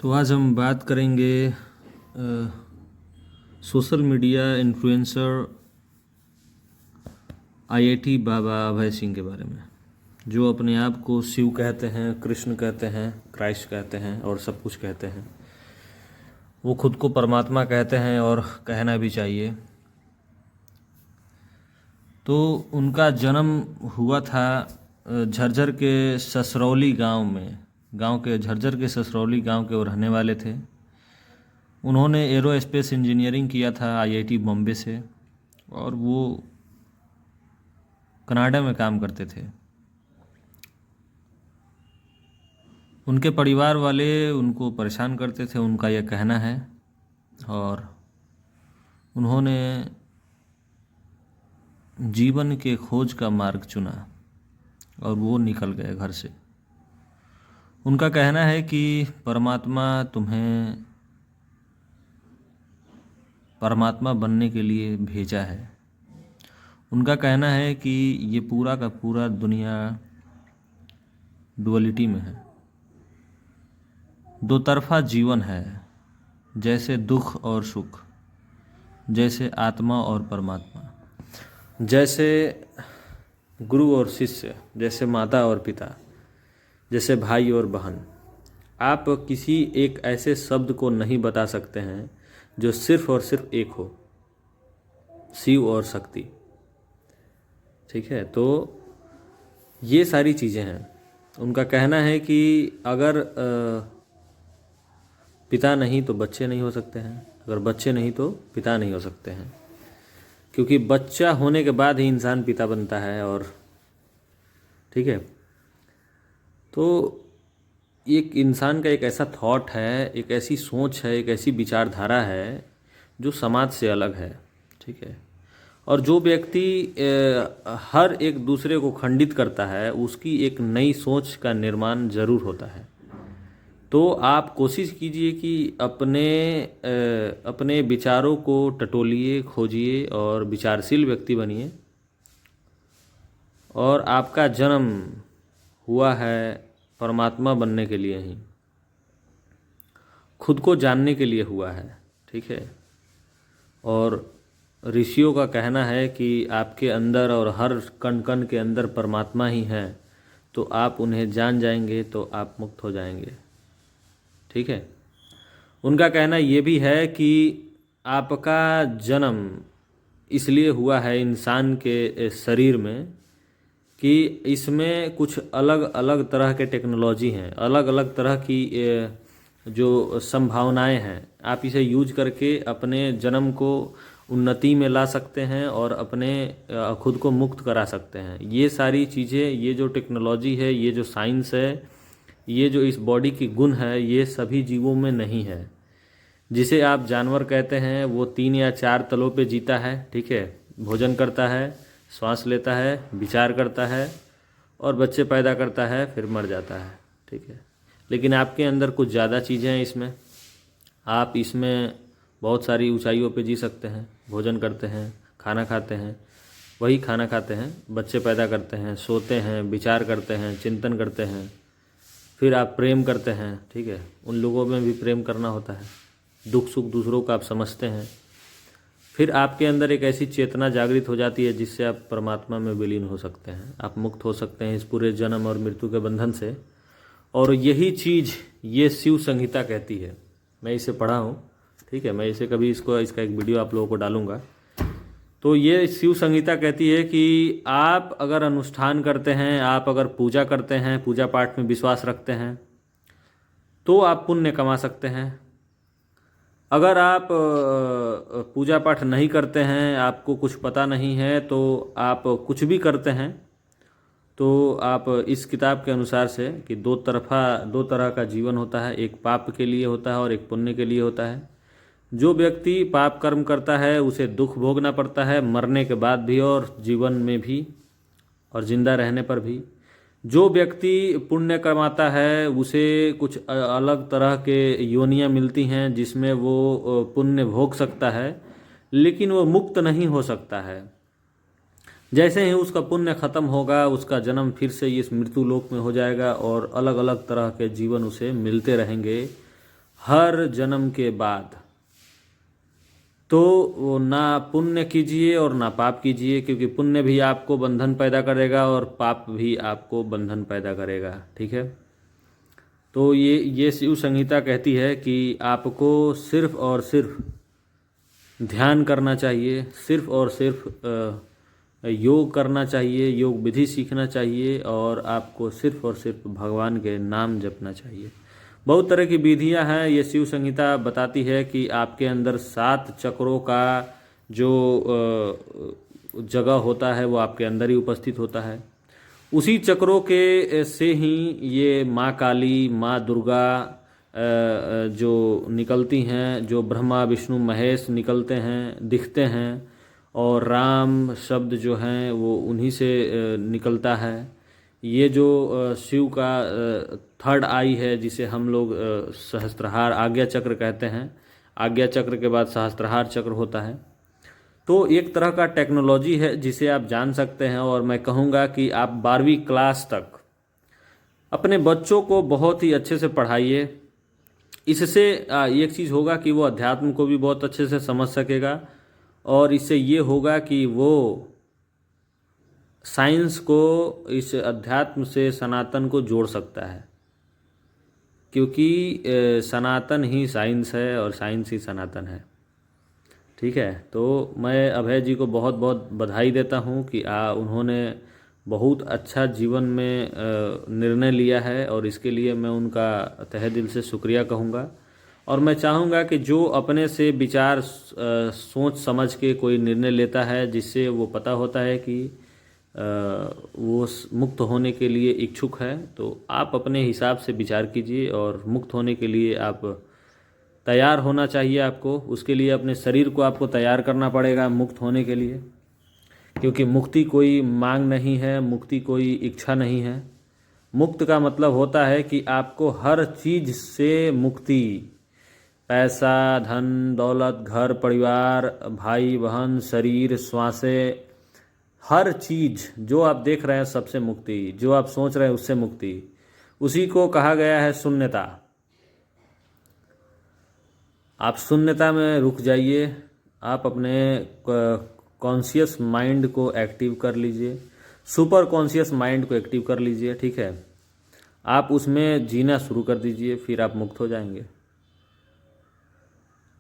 तो आज हम बात करेंगे सोशल मीडिया इन्फ्लुएंसर आईआईटी बाबा अभय सिंह के बारे में, जो अपने आप को शिव कहते हैं, कृष्ण कहते हैं, क्राइस्ट कहते हैं और सब कुछ कहते हैं। वो खुद को परमात्मा कहते हैं और कहना भी चाहिए। तो उनका जन्म हुआ था झज्जर के ससरौली गांव में। झज्जर के ससरौली गांव के वो रहने वाले थे। उन्होंने एरोस्पेस इंजीनियरिंग किया था आईआईटी बॉम्बे से, और वो कनाडा में काम करते थे। उनके परिवार वाले उनको परेशान करते थे, उनका यह कहना है, और उन्होंने जीवन के खोज का मार्ग चुना और वो निकल गए घर से। उनका कहना है कि परमात्मा तुम्हें परमात्मा बनने के लिए भेजा है। उनका कहना है कि ये पूरा का पूरा दुनिया डुअलिटी में है, दो तरफा जीवन है, जैसे दुख और सुख, जैसे आत्मा और परमात्मा, जैसे गुरु और शिष्य, जैसे माता और पिता, जैसे भाई और बहन। आप किसी एक ऐसे शब्द को नहीं बता सकते हैं जो सिर्फ और सिर्फ एक हो, शिव और शक्ति। ठीक है, तो ये सारी चीज़ें हैं। उनका कहना है कि अगर पिता नहीं तो बच्चे नहीं हो सकते हैं, अगर बच्चे नहीं तो पिता नहीं हो सकते हैं, क्योंकि बच्चा होने के बाद ही इंसान पिता बनता है। और ठीक है, तो एक इंसान का एक ऐसा थॉट है, एक ऐसी सोच है, एक ऐसी विचारधारा है जो समाज से अलग है। ठीक है, और जो व्यक्ति हर एक दूसरे को खंडित करता है, उसकी एक नई सोच का निर्माण जरूर होता है। तो आप कोशिश कीजिए कि अपने विचारों को टटोलिए, खोजिए और विचारशील व्यक्ति बनिए। और आपका जन्म हुआ है परमात्मा बनने के लिए ही, खुद को जानने के लिए हुआ है। ठीक है, और ऋषियों का कहना है कि आपके अंदर और हर कण कण के अंदर परमात्मा ही है, तो आप उन्हें जान जाएंगे तो आप मुक्त हो जाएंगे। ठीक है, उनका कहना ये भी है कि आपका जन्म इसलिए हुआ है इंसान के शरीर में कि इसमें कुछ अलग अलग तरह के टेक्नोलॉजी हैं, अलग अलग तरह की जो संभावनाएं हैं। आप इसे यूज करके अपने जन्म को उन्नति में ला सकते हैं और अपने खुद को मुक्त करा सकते हैं। ये सारी चीज़ें, ये जो टेक्नोलॉजी है, ये जो साइंस है, ये जो इस बॉडी की गुण है, ये सभी जीवों में नहीं है। जिसे आप जानवर कहते हैं, वो 3 या 4 तलों पे जीता है। ठीक है, भोजन करता है, श्वास लेता है, विचार करता है और बच्चे पैदा करता है, फिर मर जाता है। ठीक है, लेकिन आपके अंदर कुछ ज़्यादा चीज़ें हैं इसमें। आप इसमें बहुत सारी ऊंचाइयों पे जी सकते हैं, भोजन करते हैं, खाना खाते हैं, वही खाना खाते हैं, बच्चे पैदा करते हैं, सोते हैं, विचार करते हैं, चिंतन करते हैं, फिर आप प्रेम करते हैं। ठीक है, उन लोगों में भी प्रेम करना होता है, दुख सुख दूसरों का आप समझते हैं। फिर आपके अंदर एक ऐसी चेतना जागृत हो जाती है जिससे आप परमात्मा में विलीन हो सकते हैं, आप मुक्त हो सकते हैं इस पूरे जन्म और मृत्यु के बंधन से। और यही चीज़ ये शिव संहिता कहती है। मैं इसे पढ़ा हूँ। ठीक है, मैं इसे कभी इसका एक वीडियो आप लोगों को डालूंगा। तो ये शिव संहिता कहती है कि आप अगर अनुष्ठान करते हैं, आप अगर पूजा करते हैं, पूजा पाठ में विश्वास रखते हैं, तो आप पुण्य कमा सकते हैं। अगर आप पूजा पाठ नहीं करते हैं, आपको कुछ पता नहीं है, तो आप कुछ भी करते हैं, तो आप इस किताब के अनुसार से कि दो तरह का जीवन होता है, एक पाप के लिए होता है और एक पुण्य के लिए होता है। जो व्यक्ति पाप कर्म करता है उसे दुख भोगना पड़ता है, मरने के बाद भी और जीवन में भी और जिंदा रहने पर भी। जो व्यक्ति पुण्य कमाता है उसे कुछ अलग तरह के योनियां मिलती हैं जिसमें वो पुण्य भोग सकता है, लेकिन वो मुक्त नहीं हो सकता है। जैसे ही उसका पुण्य खत्म होगा, उसका जन्म फिर से इस मृत्यु लोक में हो जाएगा और अलग अलग तरह के जीवन उसे मिलते रहेंगे हर जन्म के बाद, तो वो ना पुण्य कीजिए और ना पाप कीजिए, क्योंकि पुण्य भी आपको बंधन पैदा करेगा और पाप भी आपको बंधन पैदा करेगा। ठीक है, तो ये शिव संहिता कहती है कि आपको सिर्फ और सिर्फ ध्यान करना चाहिए, सिर्फ और सिर्फ योग करना चाहिए, योग विधि सीखना चाहिए, और आपको सिर्फ और सिर्फ भगवान के नाम जपना चाहिए। बहुत तरह की विधियां हैं। ये शिव संहिता बताती है कि आपके अंदर 7 चक्रों का जो जगह होता है वो आपके अंदर ही उपस्थित होता है। उसी चक्रों के से ही ये माँ काली, माँ दुर्गा जो निकलती हैं, जो ब्रह्मा विष्णु महेश निकलते हैं, दिखते हैं, और राम शब्द जो हैं वो उन्हीं से निकलता है। ये जो शिव का 3rd आई है, जिसे हम लोग सहस्त्रहार आज्ञा चक्र कहते हैं, आज्ञा चक्र के बाद सहस्त्रहार चक्र होता है। तो एक तरह का टेक्नोलॉजी है जिसे आप जान सकते हैं, और मैं कहूँगा कि आप 12वीं क्लास तक अपने बच्चों को बहुत ही अच्छे से पढ़ाइए। इससे एक चीज़ होगा कि वो अध्यात्म को भी बहुत अच्छे से समझ सकेगा, और इससे ये होगा कि वो साइंस को इस अध्यात्म से सनातन को जोड़ सकता है, क्योंकि सनातन ही साइंस है और साइंस ही सनातन है। ठीक है, तो मैं अभय जी को बहुत बहुत बधाई देता हूँ कि उन्होंने बहुत अच्छा जीवन में निर्णय लिया है, और इसके लिए मैं उनका तहे दिल से शुक्रिया कहूँगा। और मैं चाहूँगा कि जो अपने से विचार सोच समझ के कोई निर्णय लेता है, जिससे वो पता होता है कि वो मुक्त होने के लिए इच्छुक है, तो आप अपने हिसाब से विचार कीजिए, और मुक्त होने के लिए आप तैयार होना चाहिए आपको। उसके लिए अपने शरीर को आपको तैयार करना पड़ेगा मुक्त होने के लिए, क्योंकि मुक्ति कोई मांग नहीं है, मुक्ति कोई इच्छा नहीं है। मुक्त का मतलब होता है कि आपको हर चीज़ से मुक्ति, पैसा, धन दौलत, घर परिवार, भाई बहन, शरीर, श्वासें, हर चीज़ जो आप देख रहे हैं सबसे मुक्ति, जो आप सोच रहे हैं उससे मुक्ति, उसी को कहा गया है शून्यता। आप शून्यता में रुक जाइए, आप अपने कॉन्शियस माइंड को एक्टिव कर लीजिए, सुपर कॉन्शियस माइंड को एक्टिव कर लीजिए। ठीक है, आप उसमें जीना शुरू कर दीजिए, फिर आप मुक्त हो जाएंगे।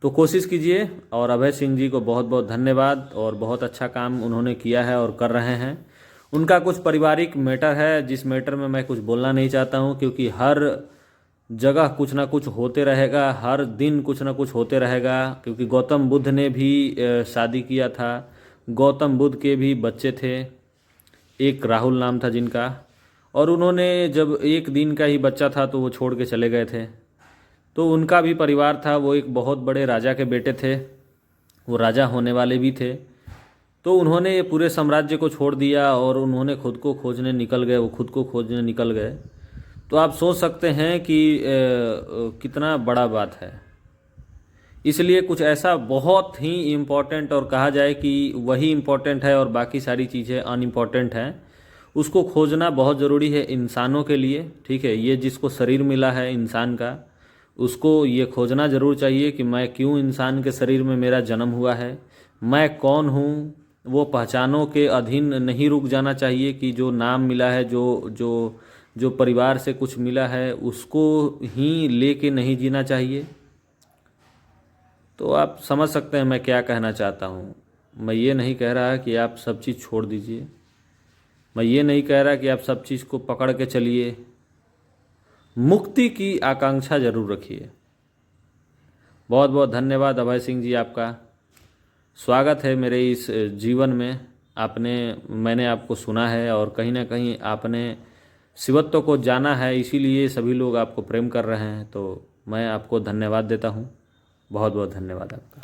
तो कोशिश कीजिए, और अभय सिंह जी को बहुत बहुत धन्यवाद, और बहुत अच्छा काम उन्होंने किया है और कर रहे हैं। उनका कुछ पारिवारिक मैटर है, जिस मैटर में मैं कुछ बोलना नहीं चाहता हूं, क्योंकि हर जगह कुछ ना कुछ होते रहेगा, हर दिन कुछ ना कुछ होते रहेगा। क्योंकि गौतम बुद्ध ने भी शादी किया था, गौतम बुद्ध के भी बच्चे थे, एक राहुल नाम था जिनका, और उन्होंने जब एक दिन का ही बच्चा था तो वो छोड़ के चले गए थे। तो उनका भी परिवार था, वो एक बहुत बड़े राजा के बेटे थे, वो राजा होने वाले भी थे। तो उन्होंने ये पूरे साम्राज्य को छोड़ दिया, और उन्होंने खुद को खोजने निकल गए, वो खुद को खोजने निकल गए। तो आप सोच सकते हैं कि कितना बड़ा बात है। इसलिए कुछ ऐसा बहुत ही इम्पोर्टेंट, और कहा जाए कि वही इम्पोर्टेंट है और बाकी सारी चीज़ें अनइम्पोर्टेंट हैं, उसको खोजना बहुत ज़रूरी है इंसानों के लिए। ठीक है, ये जिसको शरीर मिला है इंसान का, उसको ये खोजना ज़रूर चाहिए कि मैं क्यों इंसान के शरीर में मेरा जन्म हुआ है, मैं कौन हूँ। वो पहचानों के अधीन नहीं रुक जाना चाहिए कि जो नाम मिला है, जो परिवार से कुछ मिला है, उसको ही लेके नहीं जीना चाहिए। तो आप समझ सकते हैं मैं क्या कहना चाहता हूँ। मैं ये नहीं कह रहा कि आप सब चीज़ छोड़ दीजिए, मैं ये नहीं कह रहा कि आप सब चीज़ को पकड़ के चलिए। मुक्ति की आकांक्षा जरूर रखिए। बहुत बहुत धन्यवाद अभय सिंह जी, आपका स्वागत है मेरे इस जीवन में। मैंने आपको सुना है, और कहीं ना कहीं आपने शिवत्व को जाना है, इसीलिए सभी लोग आपको प्रेम कर रहे हैं। तो मैं आपको धन्यवाद देता हूँ। बहुत बहुत धन्यवाद आपका।